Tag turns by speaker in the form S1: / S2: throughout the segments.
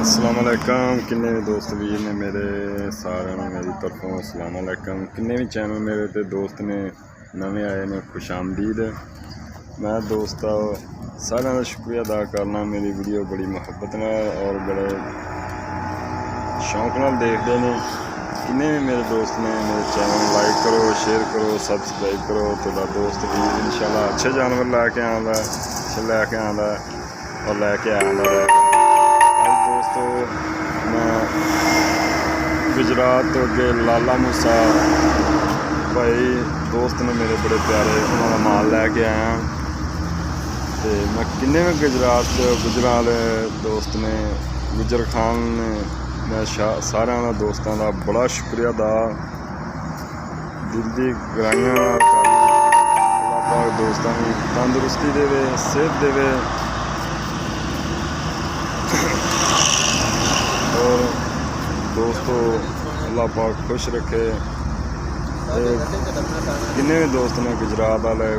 S1: अस्सलामुअलैकुम किन्ने भी दोस्त वीर ने मेरे सारे मेरी तरफों अस्सलामुअलैकुम। किन्ने भी चैनल मेरे ते दोस्त ने नवे आए ने खुश आमदीद। मैं दोस्तों सारे का शुक्रिया अदा करना, मेरी वीडियो बड़ी मुहब्बत और बड़े शौक नाल देखते हैं। किन्ने भी मेरे दोस्त ने मेरे चैनल लाइक करो, शेयर करो, सबसक्राइब करो। तो दोस्त भी इंशाल्लाह अच्छे जानवर लैके आंदा और लैके आंदा रहेगा। दोस्तों मैं गुजरात तो अगे लाला मूसा भाई दोस्त ने मेरे बड़े प्यारे, उन्होंने माल लैके आया। तो मैं किन्ने भी गुजरात गुजरात दोस्त ने गुजर खान ने, मैं सारे दोस्तों का बड़ा शुक्रिया अदा दिल दी गहराइयां करना। अल्लाह पाक दोस्तों की तंदुरुस्ती देवे, सेहत देवे और दोस्तों अल्लाह पाक खुश रखे। किन्ने भी दोस्त ने गुजरात वाले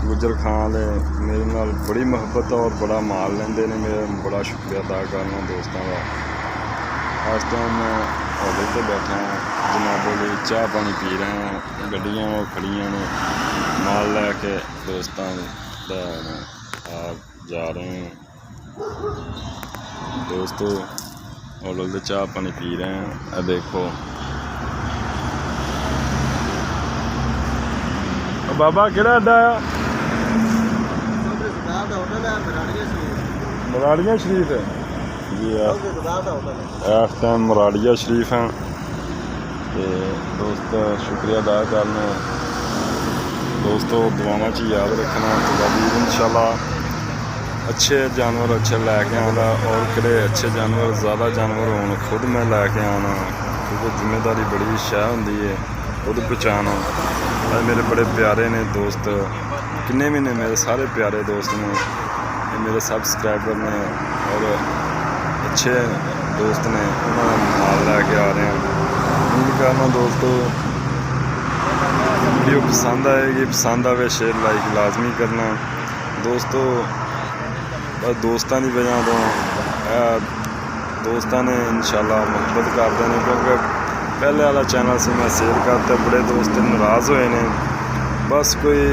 S1: गुजर खान वाले मेरे नाल बड़ी मुहब्बत और बड़ा माल लेंदे ने। मेरा बड़ा शुक्रिया अदा करना दोस्तों का। इस टाइम मैं होटल पर बैठा जनाबों की चाह पानी पी रहे हैं, गड्डियां वो खड़ियां ने, माल लैके दोस्तों जा रहे हैं। दोस्तों होटल से चाह पानी पी रहे हैं। देखो बाबा केड़ा अड्डा है? मराड़िया शरीफ है जी। इस टाइम मराड़िया शरीफ हैं। तो दोस्त शुक्रिया अदा करना दोस्तों, दुआवां च याद रखना। तो इंशाल्लाह अच्छे जानवर अच्छे लैके आना, और किड़े अच्छे जानवर ज़्यादा जानवर होने खुद मैं लैके आना, क्योंकि जिम्मेदारी बड़ी शह होंदी है खुद बचाना। मेरे बड़े प्यारे ने दोस्त, किन्ने भी ने मेरे सारे प्यारे दोस्त ने, मेरे सब्सक्राइबर ने और अच्छे दोस्त ने, उन्होंने माल लैके आ रहे हैं। उम्मीद करना दोस्तों वीडियो पसंद आएगी, पसंद आवे शेयर लाइक लाजमी करना दोस्तों। दोस्तों की वजह तो दोस्तों ने इंशाल्लाह मुहब्बत करते हैं, क्योंकि पहले वाला चैनल से मैं सेल करता, बड़े दोस्त नाराज़ हुए ने। बस कोई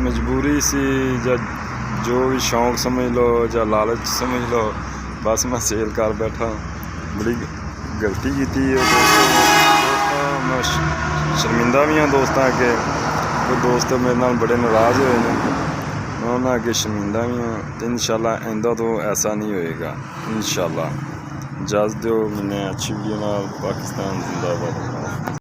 S1: मजबूरी सी या जो भी शौक समझ लो या लालच समझ लो, बस मैं सेल कर बैठा। बड़ी गलती की है दोस्तों, मैं शर्मिंदा भी हाँ दोस्तों अगे। कोई दोस्त मेरे नाल बड़े नाराज़ हुए हैं, मैं उन्होंने अगे शर्मिंदा भी हाँ। तो इंशाल्लाह आइंदा तो ऐसा नहीं होएगा इंशाल्लाह। इजाज़त दो, मैंने अच्छी वीडियो नाल। पाकिस्तान जिंदाबाद।